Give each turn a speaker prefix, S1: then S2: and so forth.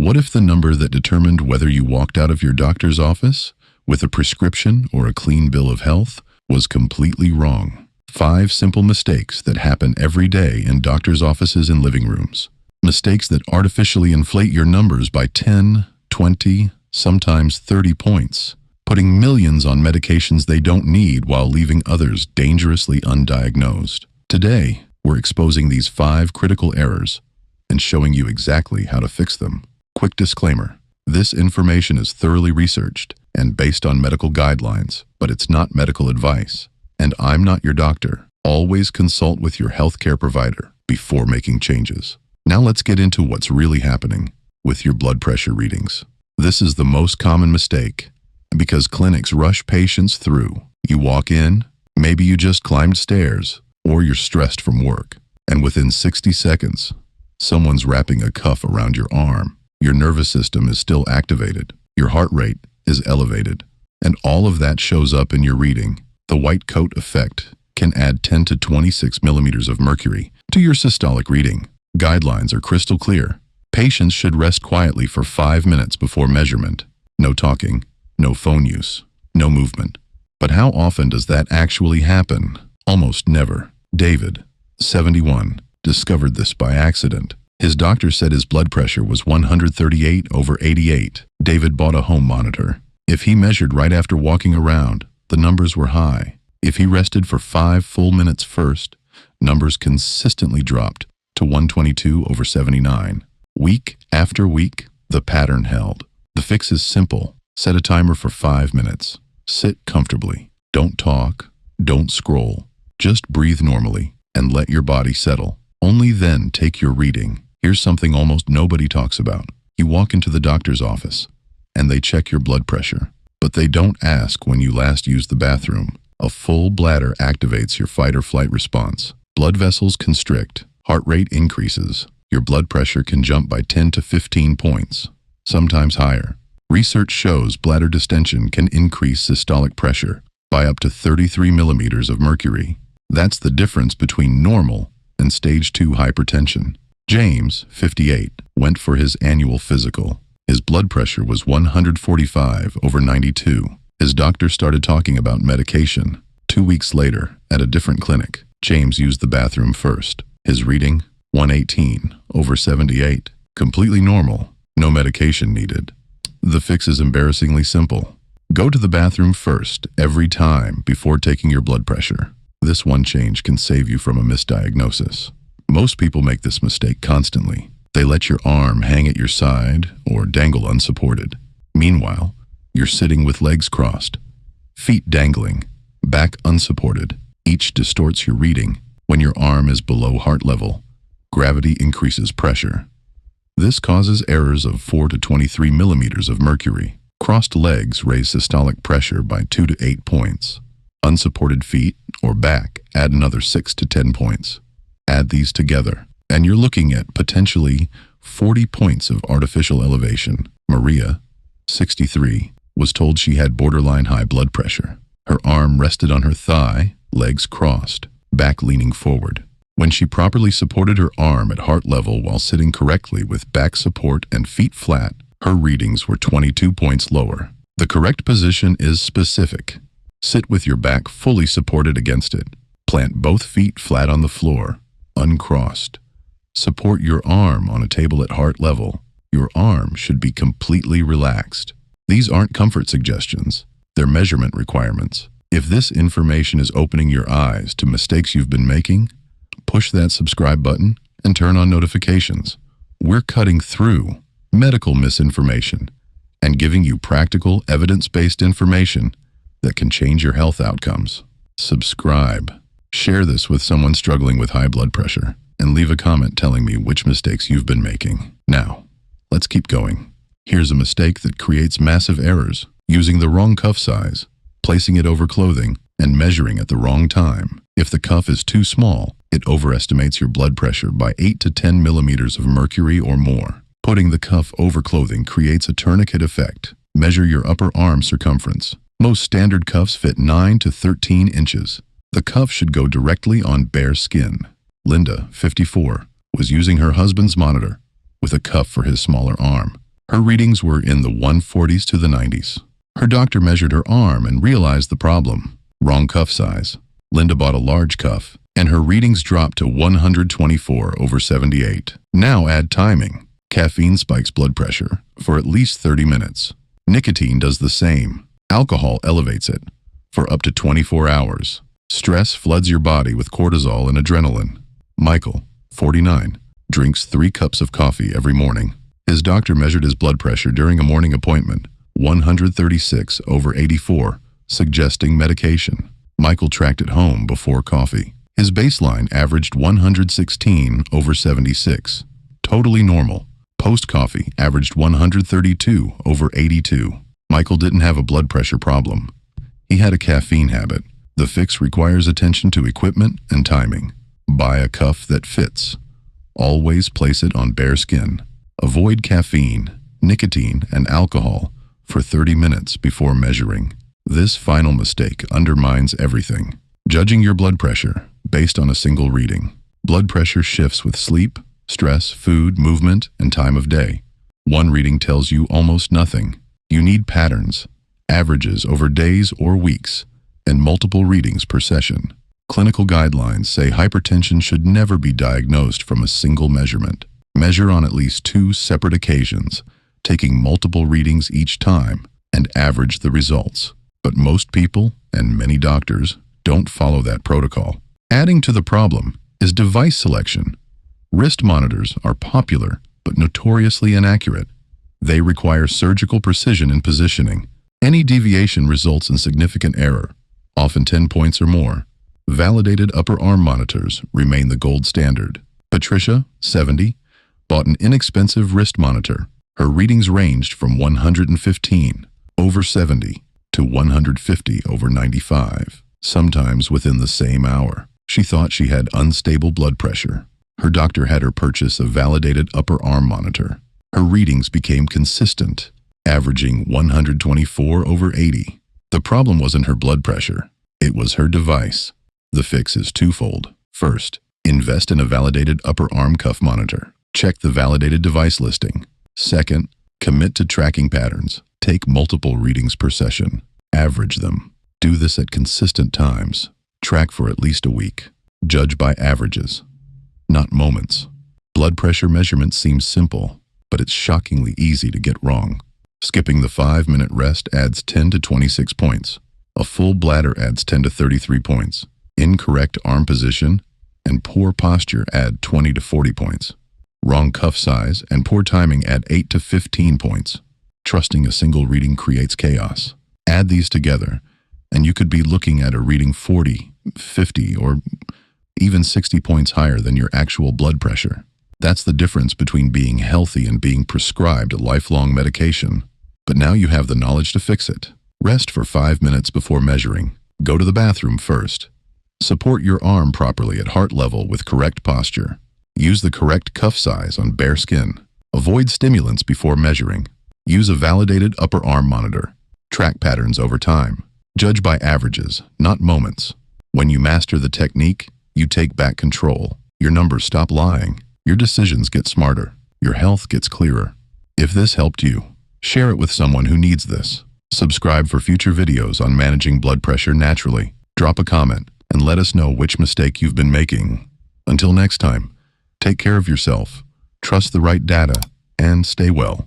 S1: What if the number that determined whether you walked out of your doctor's office with a prescription or a clean bill of health was completely wrong? 5 simple mistakes that happen every day in doctors' offices and living rooms. Mistakes that artificially inflate your numbers by 10, 20, sometimes 30 points, putting millions on medications they don't need while leaving others dangerously undiagnosed. Today, we're exposing these 5 critical errors and showing you exactly how to fix them. Quick disclaimer: this information is thoroughly researched and based on medical guidelines, but it's not medical advice. And I'm not your doctor. Always consult with your healthcare provider before making changes. Now let's get into what's really happening with your blood pressure readings. This is the most common mistake because clinics rush patients through. You walk in, maybe you just climbed stairs, or you're stressed from work, and within 60 seconds, someone's wrapping a cuff around your arm. Your nervous system is still activated, your heart rate is elevated, and all of that shows up in your reading. The white coat effect can add 10 to 26 millimeters of mercury to your systolic reading. Guidelines are crystal clear. Patients should rest quietly for 5 minutes before measurement. No talking, no phone use, no movement. But how often does that actually happen? Almost never. David, 71, discovered this by accident. His doctor said his blood pressure was 138/88. David bought a home monitor. If he measured right after walking around, the numbers were high. If he rested for 5 full minutes first, numbers consistently dropped to 122/79. Week after week, the pattern held. The fix is simple. Set a timer for 5 minutes. Sit comfortably. Don't talk. Don't scroll. Just breathe normally and let your body settle. Only then take your reading. Here's something almost nobody talks about. You walk into the doctor's office and they check your blood pressure, but they don't ask when you last used the bathroom. A full bladder activates your fight or flight response. Blood vessels constrict. Heart rate increases. Your blood pressure can jump by 10 to 15 points, sometimes higher. Research shows bladder distension can increase systolic pressure by up to 33 millimeters of mercury. That's the difference between normal and stage 2 hypertension. James, 58, went for his annual physical. His blood pressure was 145/92. His doctor started talking about medication. 2 weeks later, at a different clinic, James used the bathroom first. His reading, 118/78. Completely normal, no medication needed. The fix is embarrassingly simple. Go to the bathroom first every time before taking your blood pressure. This one change can save you from a misdiagnosis. Most people make this mistake constantly. They let your arm hang at your side or dangle unsupported. Meanwhile, you're sitting with legs crossed, feet dangling, back unsupported. Each distorts your reading. When your arm is below heart level, gravity increases pressure. This causes errors of 4 to 23 millimeters of mercury. Crossed legs raise systolic pressure by 2 to 8 points. Unsupported feet or back add another 6 to 10 points. Add these together, and you're looking at potentially 40 points of artificial elevation. Maria, 63, was told she had borderline high blood pressure. Her arm rested on her thigh, legs crossed, back leaning forward. When she properly supported her arm at heart level while sitting correctly with back support and feet flat, her readings were 22 points lower. The correct position is specific. Sit with your back fully supported against it. Plant both feet flat on the floor, uncrossed. Support your arm on a table at heart level. Your arm should be completely relaxed. These aren't comfort suggestions. They're measurement requirements. If this information is opening your eyes to mistakes you've been making, push that subscribe button and turn on notifications. We're cutting through medical misinformation and giving you practical, evidence-based information that can change your health outcomes. Subscribe. Share this with someone struggling with high blood pressure, and leave a comment telling me which mistakes you've been making. Now, let's keep going. Here's a mistake that creates massive errors: using the wrong cuff size, placing it over clothing, and measuring at the wrong time. If the cuff is too small, it overestimates your blood pressure by 8 to 10 millimeters of mercury or more. Putting the cuff over clothing creates a tourniquet effect. Measure your upper arm circumference. Most standard cuffs fit 9 to 13 inches. The cuff should go directly on bare skin. Linda, 54, was using her husband's monitor with a cuff for his smaller arm. Her readings were in the 140s to the 90s. Her doctor measured her arm and realized the problem. Wrong cuff size. Linda bought a large cuff, and her readings dropped to 124/78. Now add timing. Caffeine spikes blood pressure for at least 30 minutes. Nicotine does the same. Alcohol elevates it for up to 24 hours. Stress floods your body with cortisol and adrenaline. Michael, 49, drinks 3 cups of coffee every morning. His doctor measured his blood pressure during a morning appointment, 136/84, suggesting medication. Michael tracked it home before coffee. His baseline averaged 116/76, totally normal. Post-coffee averaged 132/82. Michael didn't have a blood pressure problem. He had a caffeine habit. The fix requires attention to equipment and timing. Buy a cuff that fits. Always place it on bare skin. Avoid caffeine, nicotine, and alcohol for 30 minutes before measuring. This final mistake undermines everything. Judging your blood pressure based on a single reading. Blood pressure shifts with sleep, stress, food, movement, and time of day. One reading tells you almost nothing. You need patterns, averages over days or weeks, and multiple readings per session. Clinical guidelines say hypertension should never be diagnosed from a single measurement. Measure on at least 2 separate occasions, taking multiple readings each time, and average the results. But most people, and many doctors, don't follow that protocol. Adding to the problem is device selection. Wrist monitors are popular, but notoriously inaccurate. They require surgical precision in positioning. Any deviation results in significant error, often 10 points or more. Validated upper arm monitors remain the gold standard. Patricia, 70, bought an inexpensive wrist monitor. Her readings ranged from 115/70 to 150/95, sometimes within the same hour. She thought she had unstable blood pressure. Her doctor had her purchase a validated upper arm monitor. Her readings became consistent, averaging 124/80. The problem wasn't her blood pressure. It was her device. The fix is twofold. First, invest in a validated upper arm cuff monitor. Check the validated device listing. Second, commit to tracking patterns. Take multiple readings per session. Average them. Do this at consistent times. Track for at least a week. Judge by averages, not moments. Blood pressure measurement seems simple, but it's shockingly easy to get wrong. Skipping the 5-minute rest adds 10 to 26 points. A full bladder adds 10 to 33 points. Incorrect arm position and poor posture add 20 to 40 points. Wrong cuff size and poor timing add 8 to 15 points. Trusting a single reading creates chaos. Add these together, and you could be looking at a reading 40, 50, or even 60 points higher than your actual blood pressure. That's the difference between being healthy and being prescribed a lifelong medication. But now you have the knowledge to fix it. Rest for 5 minutes before measuring. Go to the bathroom first. Support your arm properly at heart level with correct posture. Use the correct cuff size on bare skin. Avoid stimulants before measuring. Use a validated upper arm monitor. Track patterns over time. Judge by averages, not moments. When you master the technique, you take back control. Your numbers stop lying. Your decisions get smarter. Your health gets clearer. If this helped you, share it with someone who needs this. Subscribe for future videos on managing blood pressure naturally. Drop a comment and let us know which mistake you've been making. Until next time, take care of yourself, trust the right data, and stay well.